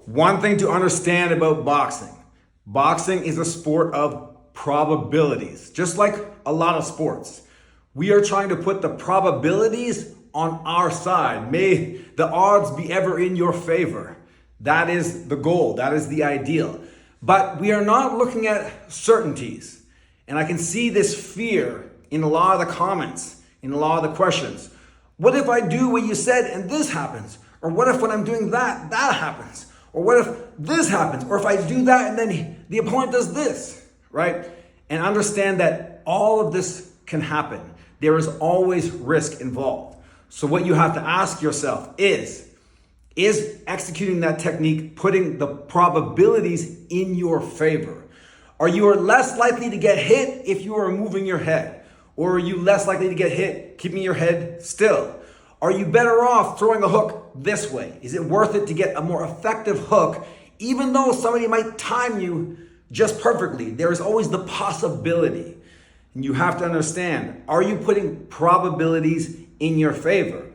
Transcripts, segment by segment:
One thing to understand about boxing. Boxing is a sport of probabilities, just like a lot of sports. We are trying to put the probabilities on our side. May the odds be ever in your favor. That is the goal. That is the ideal. But we are not looking at certainties. And I can see this fear in a lot of the comments, in a lot of the questions. What if I do what you said and this happens? Or what if when I'm doing that, that happens? Or what if this happens? Or if I do that and then the opponent does this, right? And understand that all of this can happen. There is always risk involved. So what you have to ask yourself is executing that technique putting the probabilities in your favor? Are you less likely to get hit if you are moving your head? Or are you less likely to get hit keeping your head still? Are you better off throwing a hook this way? Is it worth it to get a more effective hook, even though somebody might time you just perfectly? There is always the possibility. And you have to understand, are you putting probabilities in your favor?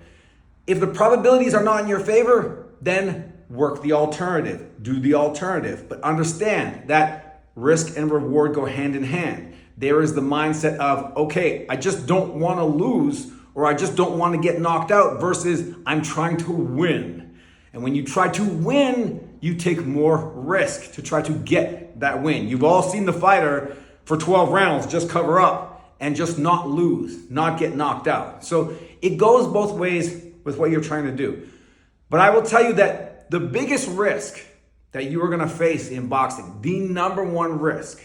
If the probabilities are not in your favor, then work the alternative, do the alternative. But understand that risk and reward go hand in hand. There is the mindset of, okay, I just don't want to lose, or I just don't want to get knocked out, versus I'm trying to win. And when you try to win, you take more risk to try to get that win. You've all seen the fighter for 12 rounds just cover up and just not lose, not get knocked out. So it goes both ways with what you're trying to do. But I will tell you that the biggest risk that you are going to face in boxing, the number one risk,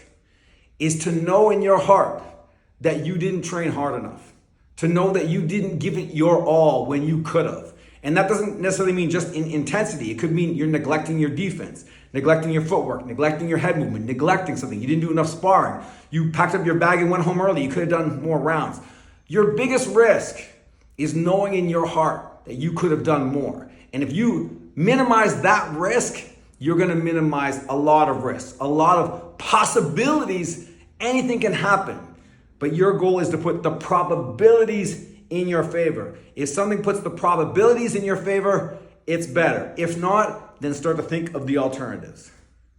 is to know in your heart that you didn't train hard enough. To know that you didn't give it your all when you could have. And that doesn't necessarily mean just in intensity. It could mean you're neglecting your defense, neglecting your footwork, neglecting your head movement, neglecting something. You didn't do enough sparring. You packed up your bag and went home early. You could have done more rounds. Your biggest risk is knowing in your heart that you could have done more. And if you minimize that risk, you're going to minimize a lot of risks, a lot of possibilities. Anything can happen. But your goal is to put the probabilities in your favor. If something puts the probabilities in your favor, it's better. If not, then start to think of the alternatives.